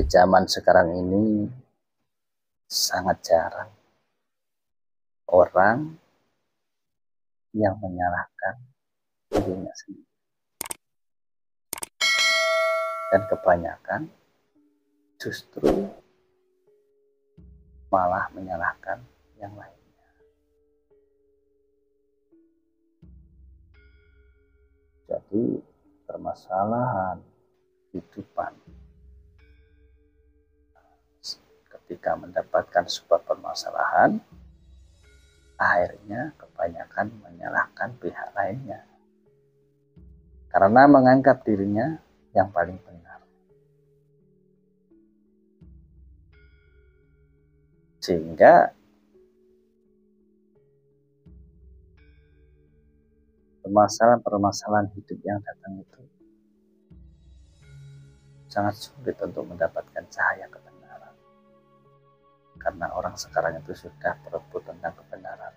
di zaman sekarang ini sangat jarang orang yang menyalahkan dirinya sendiri, dan kebanyakan justru malah menyalahkan yang lainnya. Jadi permasalahan kehidupan ketika mendapatkan sebuah permasalahan, akhirnya kebanyakan menyalahkan pihak lainnya karena menganggap dirinya yang paling benar, sehingga permasalahan-permasalahan hidup yang datang itu sangat sulit untuk mendapatkan cahaya kebenaran, karena orang sekarang itu sudah berebut tentang kebenaran.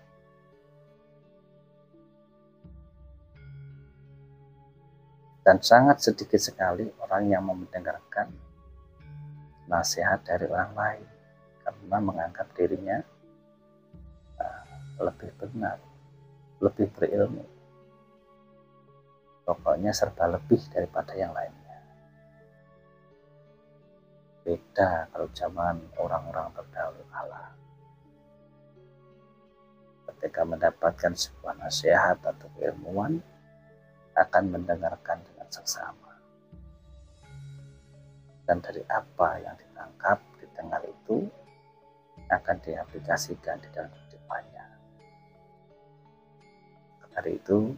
Dan sangat sedikit sekali orang yang mendengarkan nasihat dari orang lain karena menganggap dirinya lebih benar, lebih berilmu, pokoknya serba lebih daripada yang lainnya. Beda kalau zaman orang-orang terdahulu kala, ketika mendapatkan sebuah nasihat atau keilmuan, akan mendengarkan dengan seksama, dan dari apa yang ditangkap, didengar itu akan diaplikasikan di dalam kehidupannya. Dari itu,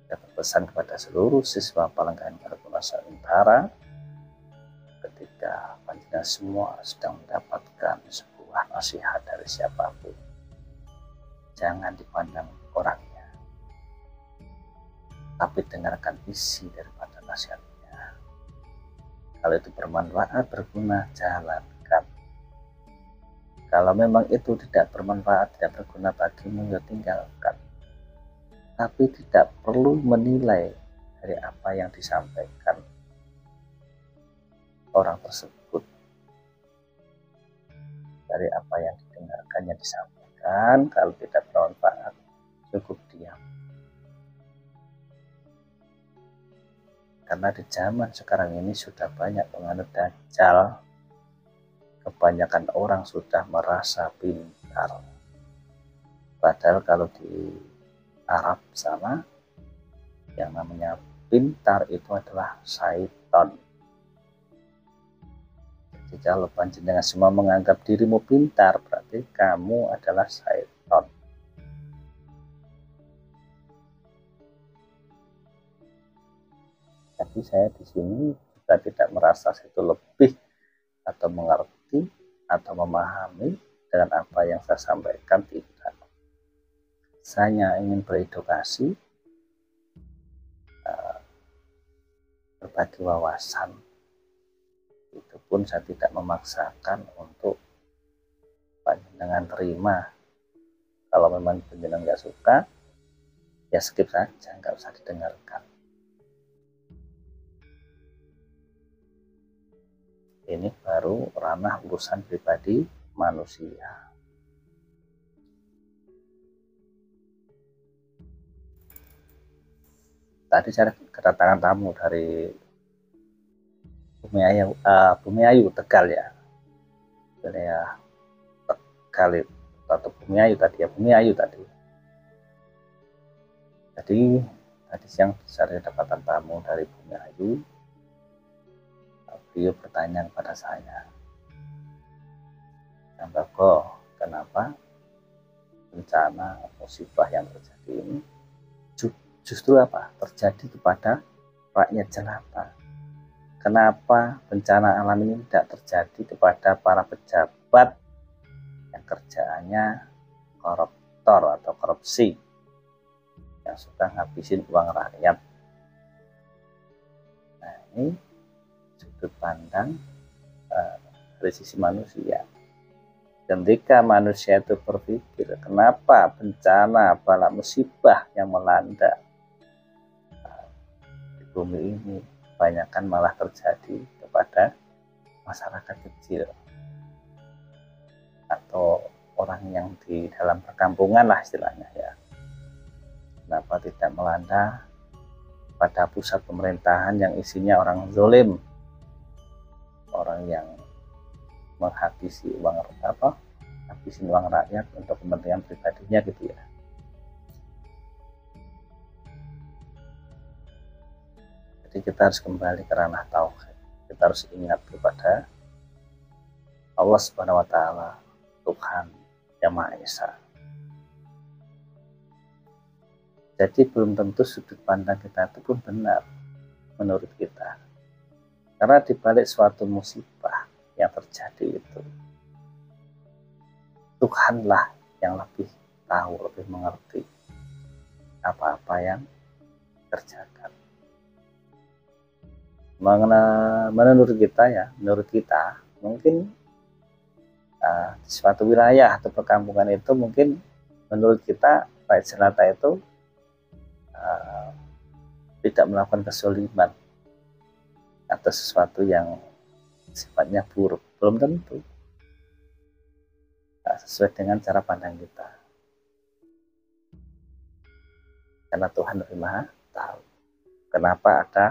saya berpesan kepada seluruh siswa Palenggahan Karangkonoso Utara, ketika panjenengan semua sedang mendapatkan sebuah nasihat dari siapapun, jangan dipandang orangnya, tapi dengarkan isi daripada nasihatnya. Kalau itu bermanfaat, berguna, jalankan. Kalau memang itu tidak bermanfaat, tidak berguna bagimu, ya tinggalkan. Tapi tidak perlu menilai dari apa yang disampaikan orang tersebut, dari apa yang didengarkan yang disampaikan. Kalau tidak bermanfaat, cukup diam. Karena di zaman sekarang ini sudah banyak penganut dajjal. Kebanyakan orang sudah merasa pintar, padahal kalau di Arab sana yang namanya pintar itu adalah syaitan. Jadi kalau panjenengan semua menganggap dirimu pintar, berarti kamu adalah syaitan. Tapi saya di sini juga tidak merasa itu lebih atau mengerti atau memahami dengan apa yang saya sampaikan, tidak. Saya ingin beredukasi, berbagi wawasan. Itu pun saya tidak memaksakan untuk panjenengan terima. Kalau memang panjenengan nggak suka, ya skip saja, nggak usah didengarkan. Ini baru ranah urusan pribadi manusia. Tadi saya kedatangan tamu dari Bumi Ayu Tegal ya. Wilayah Tegal atau Bumi Ayu tadi ya, Bumi Ayu tadi. Jadi tadi siang saya dapatkan tamu dari Bumi Ayu. Beliau bertanya kepada saya, "Mbako, kenapa bencana musibah yang terjadi ini justru terjadi kepada rakyat jelata? Kenapa bencana alam ini tidak terjadi kepada para pejabat yang kerjaannya koruptor atau korupsi, yang suka ngabisin uang rakyat?" Nah, ini sudut pandang dari sisi manusia. Ketika manusia itu berpikir, kenapa bencana, bala musibah yang melanda di bumi ini kebanyakan malah terjadi kepada masyarakat kecil atau orang yang di dalam perkampungan lah istilahnya ya. Kenapa tidak melanda pada pusat pemerintahan yang isinya orang zalim, orang yang menghabisi uang rakyat untuk kepentingan pribadinya gitu ya. Jadi kita harus kembali ke ranah tauhid. Kita harus ingat kepada Allah Subhanahu wa taala, Tuhan yang Maha Esa. Jadi belum tentu sudut pandang kita itu pun benar menurut kita. Karena di balik suatu musibah yang terjadi itu, Tuhanlah yang lebih tahu, lebih mengerti apa-apa yang terjadi. Menurut kita mungkin di suatu wilayah atau perkampungan itu mungkin menurut kita rakyat jelata itu tidak melakukan kezaliman atau sesuatu yang sifatnya buruk, belum tentu sesuai dengan cara pandang kita, karena Tuhan lebih Maha tahu kenapa ada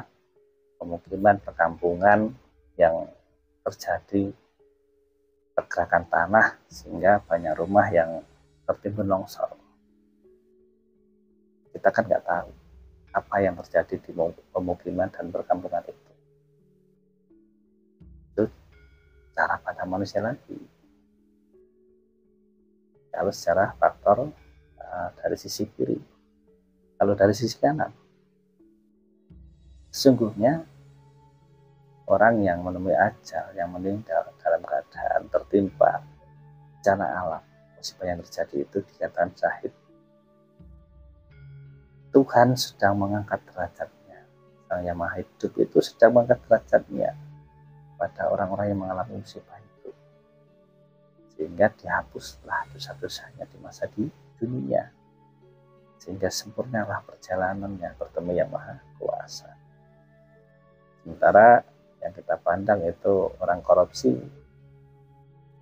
pemukiman perkampungan yang terjadi pergerakan tanah sehingga banyak rumah yang tertimbun longsor. Kita kan nggak tahu apa yang terjadi di pemukiman dan perkampungan itu. Itu cara pandang manusia lagi. Kalau secara faktor dari sisi kiri, kalau dari sisi kanan, sesungguhnya orang yang menemui ajal, yang meninggal dalam keadaan tertimpa bencana alam, musibah yang terjadi itu dikatakan syahid. Tuhan sedang mengangkat derajatnya. Sang Yang Maha Hidup itu sedang mengangkat derajatnya pada orang-orang yang mengalami musibah itu, sehingga dihapuslah dosa-dosanya di masa di dunia, sehingga sempurnalah perjalanannya bertemu Yang Maha Kuasa. Sementara yang kita pandang itu orang korupsi,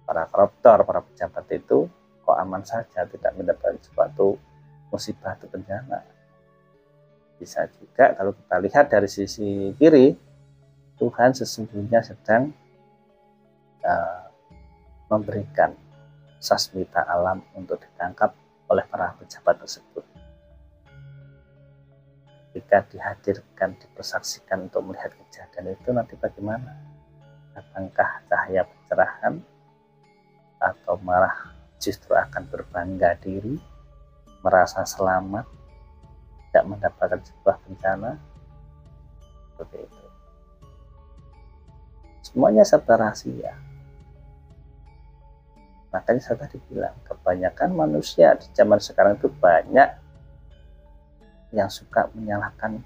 para koruptor, para pejabat itu kok aman saja, tidak mendapatkan suatu musibah atau bencana. Bisa juga kalau kita lihat dari sisi kiri, Tuhan sesungguhnya sedang memberikan sasmita alam untuk ditangkap oleh para pejabat tersebut. Ketika dihadirkan, dipersaksikan untuk melihat kejadian itu, nanti bagaimana? Apakah cahaya pencerahan atau malah justru akan berbangga diri, merasa selamat, tidak mendapatkan sebuah bencana? Seperti itu. Semuanya serba rahasia. Makanya saya tadi bilang, kebanyakan manusia di zaman sekarang itu banyak yang suka menyalahkan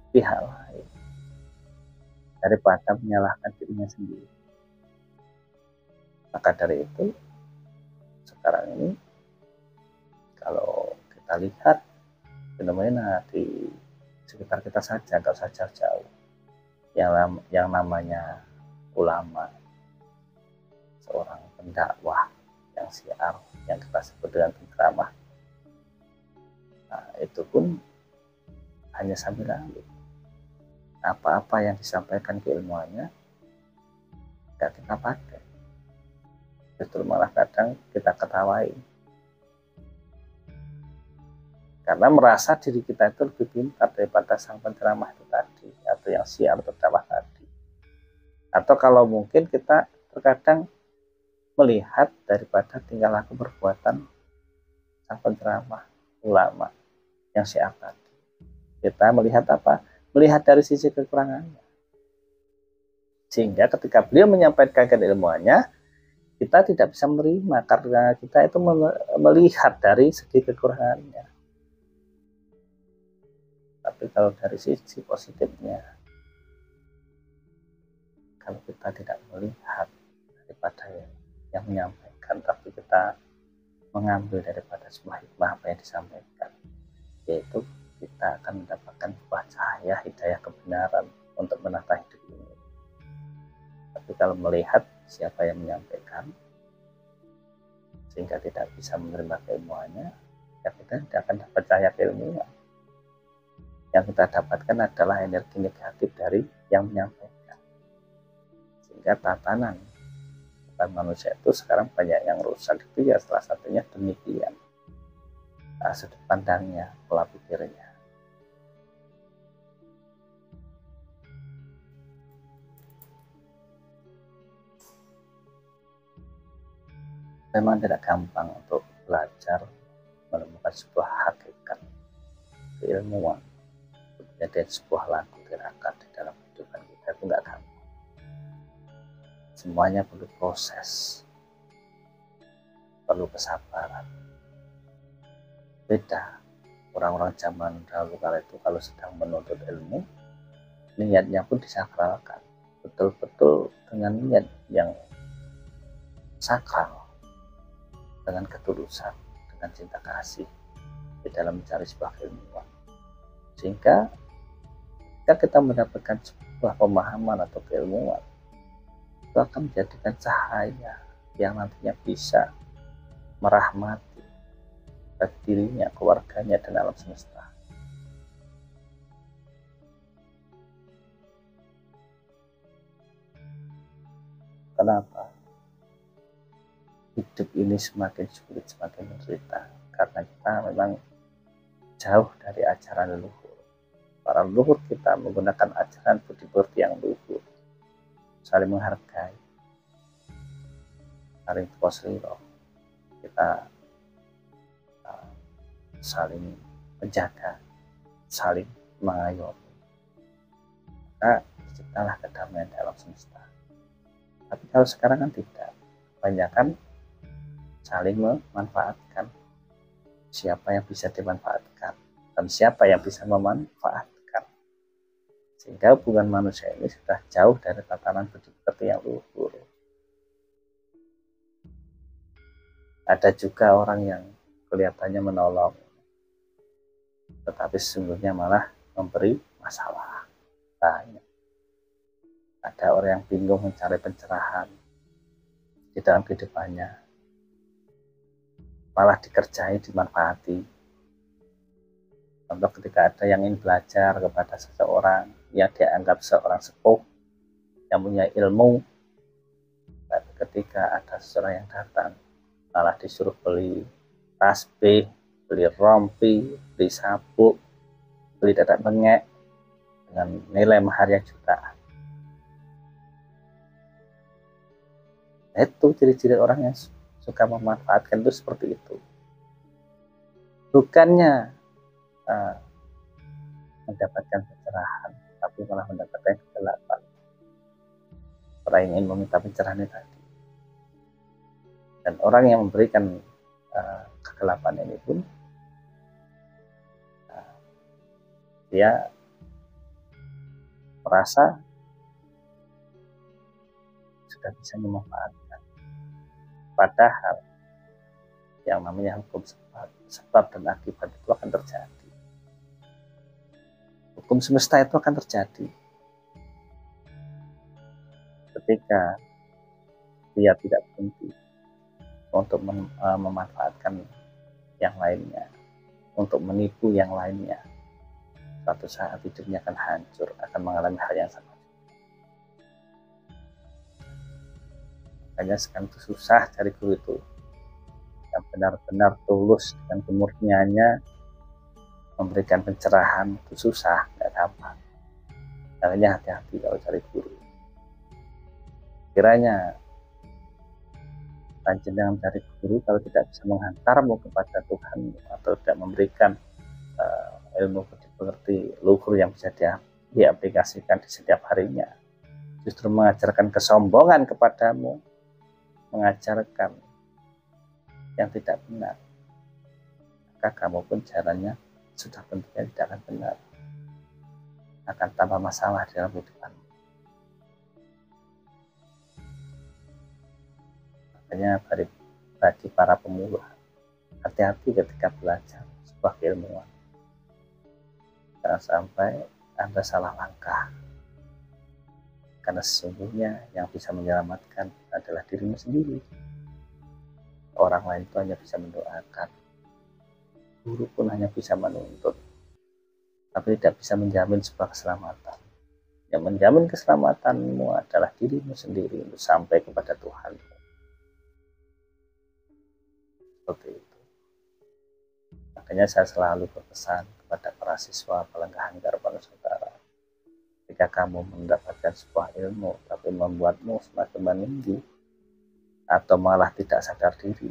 pihak lain daripada menyalahkan dirinya sendiri. Maka dari itu, sekarang ini kalau kita lihat fenomena di sekitar kita saja, nggak usah jauh-jauh, yang namanya ulama, seorang pendakwah yang syiar, yang kita sebut dengan penceramah, itu pun hanya sambil lalu. Apa-apa yang disampaikan keilmuannya tidak kita pakai, justru malah kadang kita ketawain karena merasa diri kita itu lebih pintar daripada sang penceramah itu tadi, atau yang syiar berdakwah tadi. Atau kalau mungkin kita terkadang melihat daripada tingkah laku perbuatan sang penceramah, ulama yang syiar tadi, kita melihat apa? Melihat dari sisi kekurangannya, sehingga ketika beliau menyampaikan ilmuannya, kita tidak bisa menerima karena kita itu melihat dari segi kekurangannya. Tapi kalau dari sisi positifnya, kalau kita tidak melihat daripada yang menyampaikan, tapi kita mengambil daripada sebuah hikmah apa yang disampaikan, yaitu kita akan mendapatkan buah cahaya hidayah kebenaran untuk menata hidup ini. Tapi kalau melihat siapa yang menyampaikan sehingga tidak bisa menerima keilmuannya, ya kita tidak akan percaya keilmuan. Yang kita dapatkan adalah energi negatif dari yang menyampaikan, sehingga tatanan manusia itu sekarang banyak yang rusak. Itu ya salah satunya demikian, sudut pandangnya, pola pikirnya. Memang tidak gampang untuk belajar menemukan sebuah hakikat keilmuan, menjadi sebuah laku tirakat di dalam kehidupan kita, itu nggak gampang. Semuanya perlu proses, perlu kesabaran. Beda orang-orang zaman dahulu kala itu kalau sedang menuntut ilmu, niatnya pun disakralkan, betul-betul dengan niat yang sakral, dengan ketulusan, dengan cinta kasih di dalam mencari sebuah keilmuan. Sehingga ketika kita mendapatkan sebuah pemahaman atau keilmuan, itu akan menjadikan cahaya yang nantinya bisa merahmati bagi dirinya, keluarganya, dan alam semesta. Kenapa? Hidup ini semakin sulit, semakin menderita, karena kita memang jauh dari ajaran leluhur. Para leluhur kita menggunakan ajaran budi-pekerti yang luhur, saling menghargai, saling kosriro, kita saling menjaga, saling mengayomi, maka terciptalah kedamaian dalam semesta. Tapi kalau sekarang kan tidak, kebanyakan saling memanfaatkan, siapa yang bisa dimanfaatkan dan siapa yang bisa memanfaatkan, sehingga hubungan manusia ini sudah jauh dari tatanan budi-pekerti yang luhur. Ada juga orang yang kelihatannya menolong, tetapi sesungguhnya malah memberi masalah. Banyak. Ada orang yang bingung mencari pencerahan di dalam kehidupannya, malah dikerjai, dimanfaati. Contoh ketika ada yang ingin belajar kepada seseorang yang dianggap seorang sepuh, yang punya ilmu, tapi ketika ada seseorang yang datang, malah disuruh beli tasbih, beli rompi, beli sabuk, beli tetek bengek dengan nilai mahar yang jutaan. Itu ciri-ciri orang yang suka memanfaatkan itu seperti itu. Bukannya mendapatkan pencerahan, tapi malah mendapatkan kegelapan. Orang yang ingin meminta pencerahan tadi. Dan orang yang memberikan kegelapan ini pun dia merasa sudah bisa memanfaatkan, padahal yang namanya hukum sebab dan akibat itu akan terjadi. Hukum semesta itu akan terjadi ketika dia tidak berhenti untuk memanfaatkan yang lainnya, untuk menipu yang lainnya. Suatu saat hidupnya akan hancur, akan mengalami hal yang sama. Makanya sekarang itu susah cari guru itu yang benar-benar tulus dan kemurniannya memberikan pencerahan. Itu susah, nggak gampang. Makanya hati-hati kalau cari guru. Kiranya panjenengan cari guru kalau tidak bisa menghantarmu kepada Tuhan atau tidak memberikan ilmu budi-pekerti luhur yang bisa diaplikasikan di setiap harinya, justru mengajarkan kesombongan kepadamu, mengajarkan yang tidak benar, maka kamu pun jalannya sudah tentunya tidak akan benar, akan tambah masalah dalam kehidupanmu. Makanya bagi para pemula, hati-hati ketika belajar sebuah keilmuan. Jangan sampai Anda salah langkah, karena sesungguhnya yang bisa menyelamatkan adalah dirimu sendiri. Orang lain itu hanya bisa mendoakan, guru pun hanya bisa menuntut, tapi tidak bisa menjamin sebuah keselamatan. Yang menjamin keselamatanmu adalah dirimu sendiri untuk sampai kepada Tuhan. Seperti itu. Makanya saya selalu berpesan kepada para siswa Pelenggahan Garba Nusantara, jika kamu mendapatkan sebuah ilmu tapi membuatmu semakin meninggi atau malah tidak sadar diri,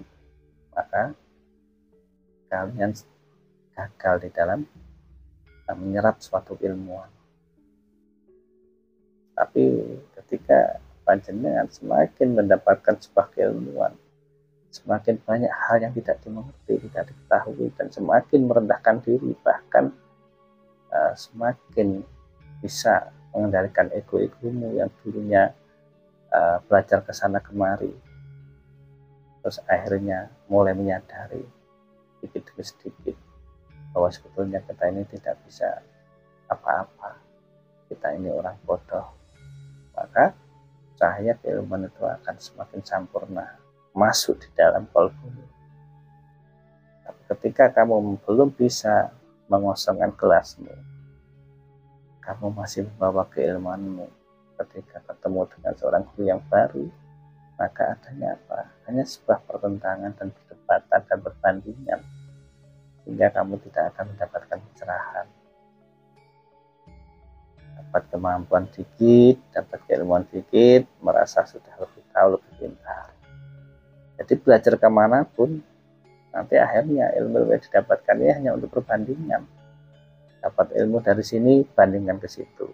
maka kalian gagal di dalam menyerap suatu ilmuwan. Tapi ketika panjenengan semakin mendapatkan sebuah keilmuan, semakin banyak hal yang tidak dimengerti, tidak diketahui, dan semakin merendahkan diri, bahkan semakin bisa mengendalikan ego-egomu yang dulunya belajar ke sana kemari, terus akhirnya mulai menyadari sedikit demi sedikit bahwa sebetulnya kita ini tidak bisa apa-apa, kita ini orang bodoh, maka cahaya keilmuan itu akan semakin sempurna masuk di dalam kalbumu. Tapi ketika kamu belum bisa mengosongkan gelasmu, kamu masih membawa keilmuanmu, ketika ketemu dengan seorang guru yang baru, maka adanya apa? Hanya sebuah pertentangan dan perdebatan dan perbandingan, sehingga kamu tidak akan mendapatkan pencerahan. Dapat kemampuan dikit, dapat keilmuan dikit, merasa sudah lebih tahu, lebih pintar. Jadi belajar kemanapun, nanti akhirnya ilmu yang didapatkan ini hanya untuk perbandingan. Dapat ilmu dari sini, bandingkan ke situ.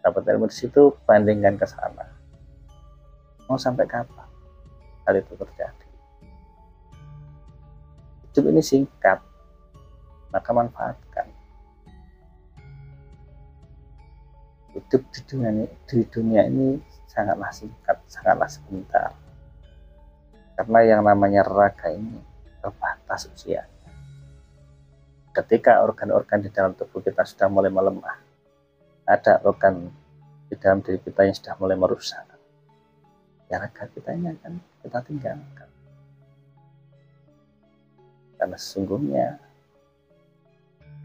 Dapat ilmu di situ, bandingkan ke sana. Mau sampai kapan hal itu terjadi? Hidup ini singkat, maka manfaatkan. Hidup di dunia ini sangatlah singkat, sangatlah sebentar. Karena yang namanya raga ini terbatas usianya. Ketika organ-organ di dalam tubuh kita sudah mulai melemah, ada organ di dalam diri kita yang sudah mulai merusak, ya raga kita ini akan kita tinggalkan. Karena sesungguhnya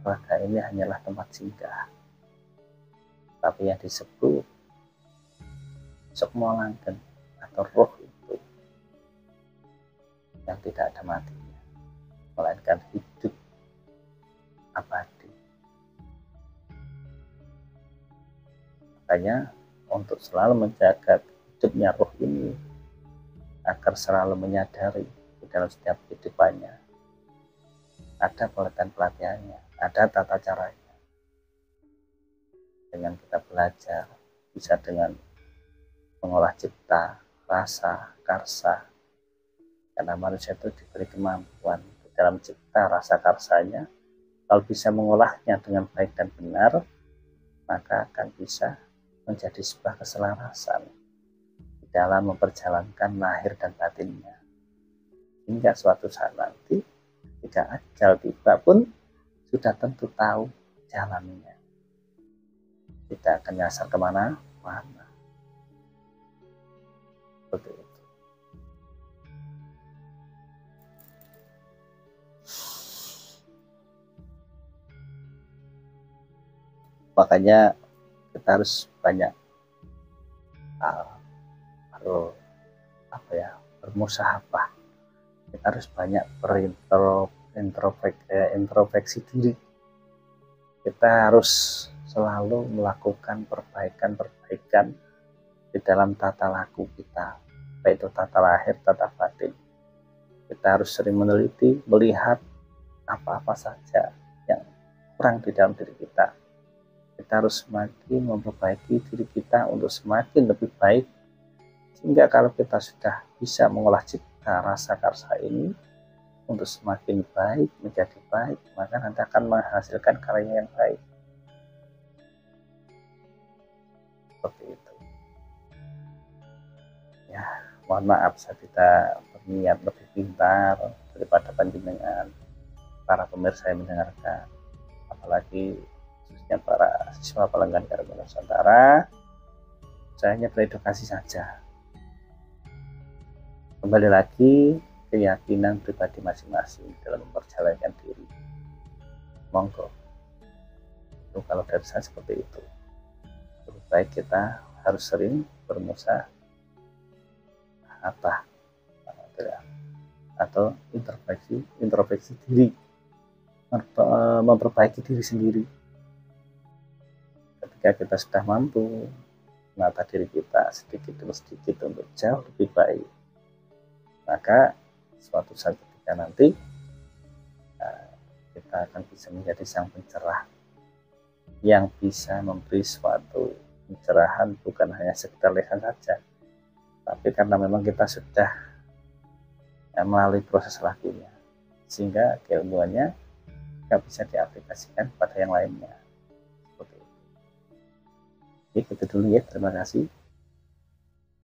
raga ini hanyalah tempat singgah. Tapi yang disebut sukma langgeng atau roh itu yang tidak ada matinya, melainkan hidup abadi. Makanya untuk selalu menjaga hidupnya roh ini, agar selalu menyadari di dalam setiap kehidupannya ada pelatihan-pelatihannya, ada tata caranya. Dengan kita belajar, bisa dengan mengolah cipta, rasa, karsa. Karena manusia itu diberi kemampuan di dalam cipta, rasa, karsanya. Kalau bisa mengolahnya dengan baik dan benar, maka akan bisa menjadi sebuah keselarasan di dalam memperjalankan lahir dan batinnya. Hingga suatu saat nanti, ketika ajal tiba pun, sudah tentu tahu jalannya. Tidak akan nyasar kemana-mana. Seperti itu. Makanya kita harus banyak bermusahabah. Kita harus banyak introspeksi diri. Kita harus selalu melakukan perbaikan di dalam tata laku kita, baik itu tata lahir, tata batin. Kita harus sering meneliti, melihat apa-apa saja yang kurang di dalam diri kita. Kita harus semakin memperbaiki diri kita untuk semakin lebih baik, sehingga kalau kita sudah bisa mengolah cipta, rasa, karsa ini untuk semakin baik, menjadi baik, maka nanti akan menghasilkan karya yang baik. Seperti itu. Ya, mohon maaf saya tidak berniat lebih pintar daripada panjenengan, para pemirsa yang mendengarkan, apalagi khususnya para siswa Pelenggahan Garba Nusantara. saya hanya beredukasi saja. Kembali lagi keyakinan pribadi masing-masing dalam memperjalankan diri. Monggo. Itu kalau dari saya seperti itu. Lebih baik kita harus sering bermusyawarah atau introspeksi diri, memperbaiki diri sendiri. Ketika kita sudah mampu menata diri kita sedikit demi sedikit untuk jauh lebih baik, maka suatu saat ketika nanti kita akan bisa menjadi sang pencerah yang bisa memberi suatu pencerahan bukan hanya sekedar lisan saja, tapi karena memang kita sudah melalui proses lakunya, sehingga keilmuannya tidak bisa diaplikasikan pada yang lainnya. Seperti itu. Oke, itu dulu ya, terima kasih.